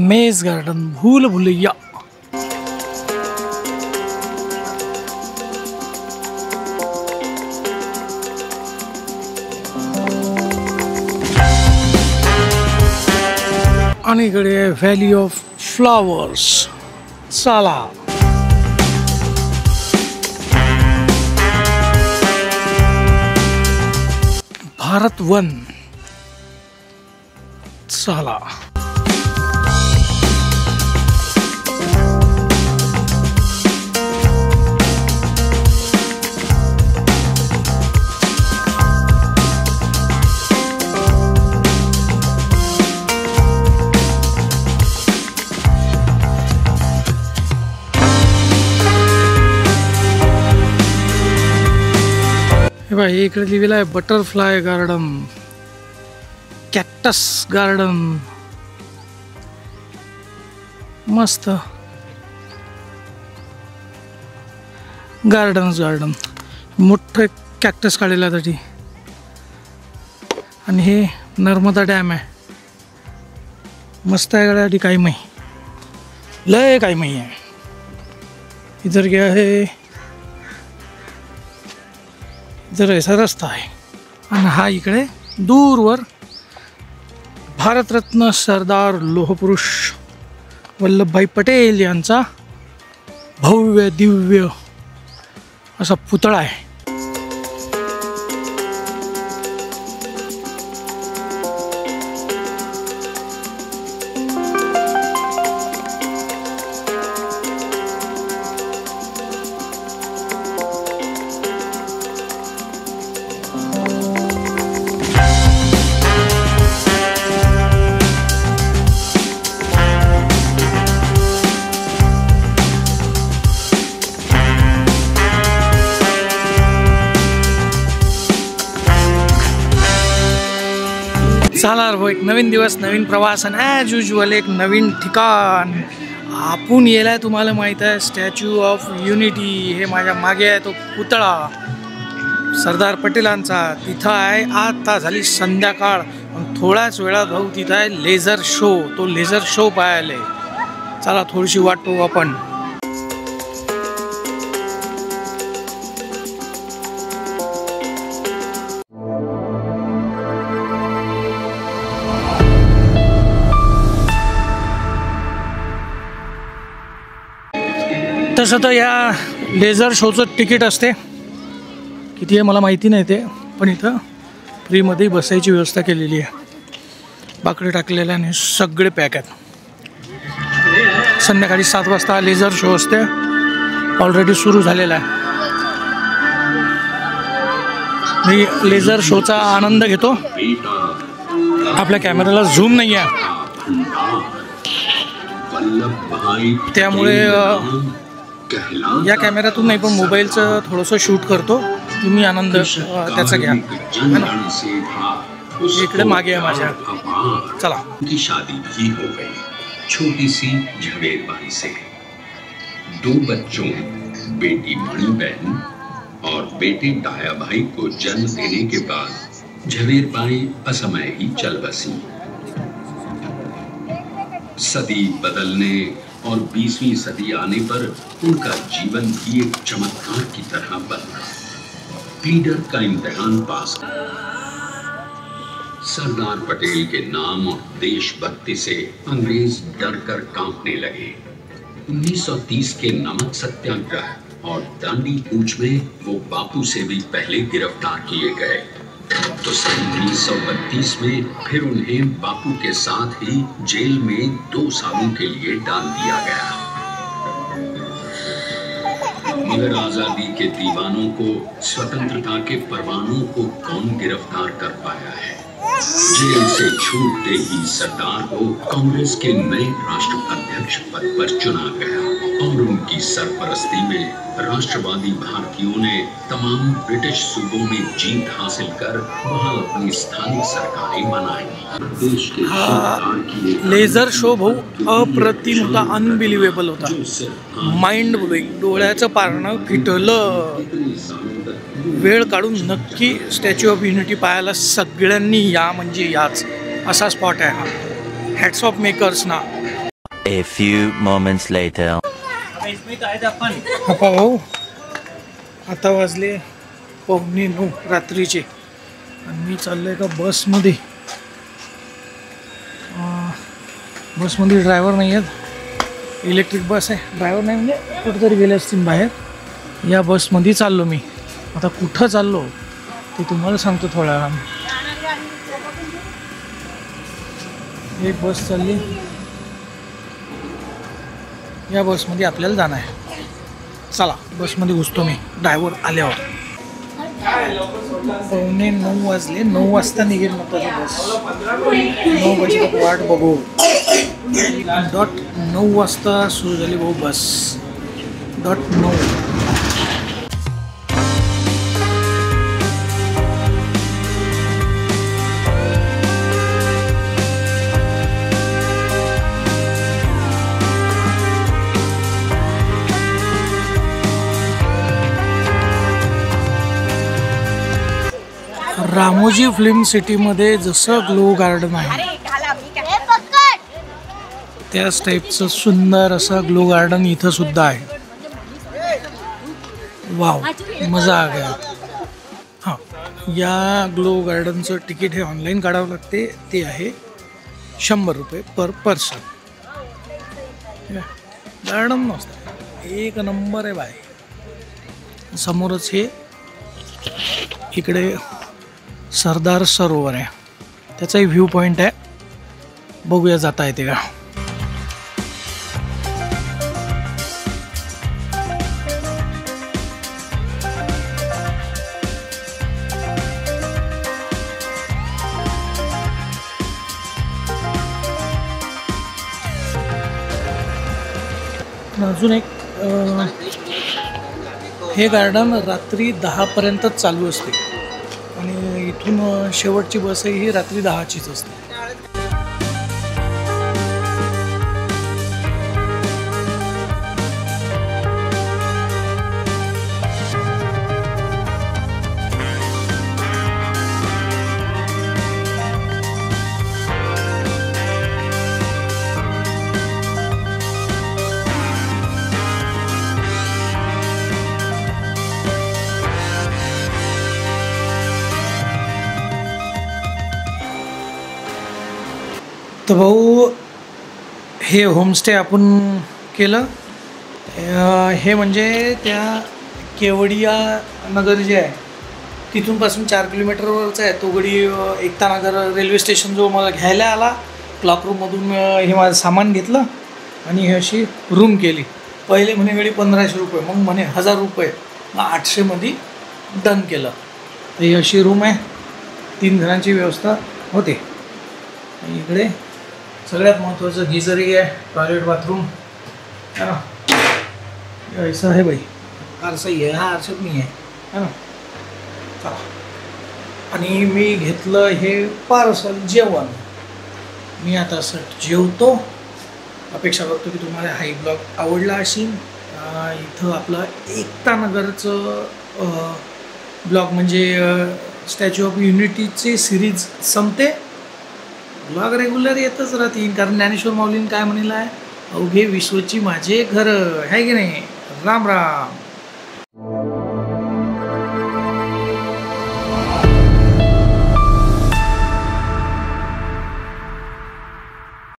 मेज गार्डन, भूल भुलैया। आणि इकडे व्हॅली ऑफ फ्लावर्स। चला भारत वन। चला भाई, इकडे लिहिलेलं आहे बटरफ्लाय गार्डन, कॅक्टस गार्डन। मस्त गार्डन मोठं कॅक्टस काढलेलं आहे त्याची। आणि हे नर्मदा डॅम आहे, मस्त आहे गाडी। काही माही लय काही माही आहे इधर क्या है, इधर ऐसा रस्ता आहे। आणि हा इकडे दूरवर भारतरत्न सरदार लोहपुरुष वल्लभभाई पटेल यांचा भव्य दिव्य असा पुतळा आहे। चला भाऊ, एक नवीन दिवस, नवीन प्रवास आणि ॲज युजल एक नवीन ठिकाण। आपण येलाय, तुम्हाला माहीत आहे स्टॅच्यू ऑफ युनिटी। हे माझ्या मागे आहे तो पुतळा सरदार पटेलांचा। तिथं आहे, आता झाली संध्याकाळ, थोड्याच वेळात भाऊ तिथं आहे लेझर शो। तो लेझर शो पाहायला चला थोडीशी वाट पाहू आपण। तसं तर या लेझर शोचं तिकीट असते, किती आहे मला माहिती नाही ते, पण इथं फ्रीमध्ये बसायची व्यवस्था केलेली आहे। बाकडे टाकलेले आणि सगळे पॅक आहेत। संध्याकाळी 7 वाजता लेझर शो असते, ऑलरेडी सुरू झालेला आहे। मी लेझर शोचा आनंद घेतो। आपल्या कॅमेऱ्याला झूम नाही आहे, त्यामुळे या कॅमेऱ्यातून नाही पण मोबाईलचं थोडंसं शूट करतो। तुम्ही आनंद त्याचा घ्या। इकडे मागे आहे माझ्या। चला, की शादी भी हो गई छोटी सी झवेरबाई से। 2 बच्चों, बेटी बड़ी बहन और बेटे डाया भाई को जन्म देने के बाद झवेरबाई असमय ही चल बसी। सदी बदलने और 20वीं सदी आने पर उनका जीवन भी एक चमत्कार की तरह बदला। लीडर का इम्तिहान पास सरदार पटेल के नाम और देशभक्ति से अंग्रेज डर कर कांपने लगे। 1930 के नमक सत्याग्रह और दांडी कूच में वो बापू से भी पहले गिरफ्तार किए गए। तो सन 1932 में फिर उन्हें बापू के साथ ही जेल में 2 सालों के लिए डाल दिया गया। मगर आजादी के दीवानों को, स्वतंत्रता के परवानों को कौन गिरफ्तार कर पाया है। जेल से छूटते ही सरदार को कांग्रेस के नए राष्ट्राध्यक्ष पद पर चुना गया और उनकी सरपरस्ती में राष्ट्रवादी भारतीयों ने तमाम ब्रिटिश सूबों में जीत हासिल कर वहां अपनी स्थानिक सरकारें बनाई। देश के लेझर शो भाऊ अप्रतिम होता, अनबिलिव्हेबल होता, माइंड ब्लोइंग। डोळ्याचं पारणं फिटलं। वेळ काढून नक्की स्टॅच्यू ऑफ युनिटी पाहायला सगळ्यांनी या, म्हणजे याच असा स्पॉट आहे हा। हॅट्स ऑफ मेकर्स ना। A few moments later. हा पाहू, आता वाजले 9:15 रात्रीचे आणि मी चाललोय का बसमध्ये. बसमध्ये ड्रायव्हर नाही आहेत, इलेक्ट्रिक बस आहे. ड्रायव्हर नाही म्हणजे कुठेतरी गेले असतील बाहेर. या बसमध्ये चाललो मी. आता कुठं चाललो ते तुम्हाला सांगतो थोड्या वेळाने. एक बस चालली, या बसमध्ये आपल्याला जाणं आहे. चला बसमध्ये घुसतो मी ड्रायव्हर आल्यावर. 9:15 वाजले. 9 वाजता निघेल मग बस. 9 वाजता वाट बघू. डॉट 9 वाजता सुरू झाली भाऊ बस. डॉट 9. रामोजी फिल्म सिटीमध्ये जसं ग्लो गार्डन आहे त्याच टाईपचं सुंदर असं ग्लो गार्डन इथं सुद्धा आहे. वाव, मजा आ गया. हां, या ग्लो गार्डनचं तिकीट हे ऑनलाईन काढावं लागते. ते आहे 100 रुपये पर पर्सन. गार्डन मस्त, एक नंबर आहे बाय. समोरच हे इकडे सरदार सरोवर आहे, त्याचाही व्ह्यू पॉईंट आहे. बघूया जाता येते का. अजून एक हे गार्डन रात्री 10पर्यंतच चालू असते आणि इथून शेवटची बसही ही रात्री 10चीच असते. तर भाऊ, हे होमस्टे आपण केलं. हे म्हणजे त्या केवडिया नगर जे आहे तिथूनपासून 4 किलोमीटरवरचा आहे. तो गडी एकता नगर रेल्वे स्टेशन जो मला घ्यायला आला, क्लॉकरूममधून हे माझं सामान घेतलं आणि हे अशी रूम केली. पहिले म्हणे गडी 1500 रुपये, मग म्हणे 1000 रुपये, मग 800मध्ये डन केलं. तर ही अशी रूम आहे. 3 जणांची व्यवस्था होते. इकडे सगळ्यात महत्त्वाचं गीझरही आहे, टॉयलेट बाथरूम है ना. ऐसा है भाई, आरसाही आहे. हा आरशात नाही आहे है ना. चला, आणि मी घेतलं हे पार्सल जेवण. मी आता सट जेवतो. अपेक्षा करतो की तुम्हाला हा ब्लॉग आवडला असेल. इथं आपलं एकता नगरचं ब्लॉग म्हणजे स्टॅच्यू ऑफ युनिटीची सिरीज संपते. ब्लॉग रेग्युलर येतच राहतील, कारण ज्ञानेश्वर माऊलींनी काय म्हणलं आहे, अवघे विश्वची माझे घर आहे की नाही. राम राम.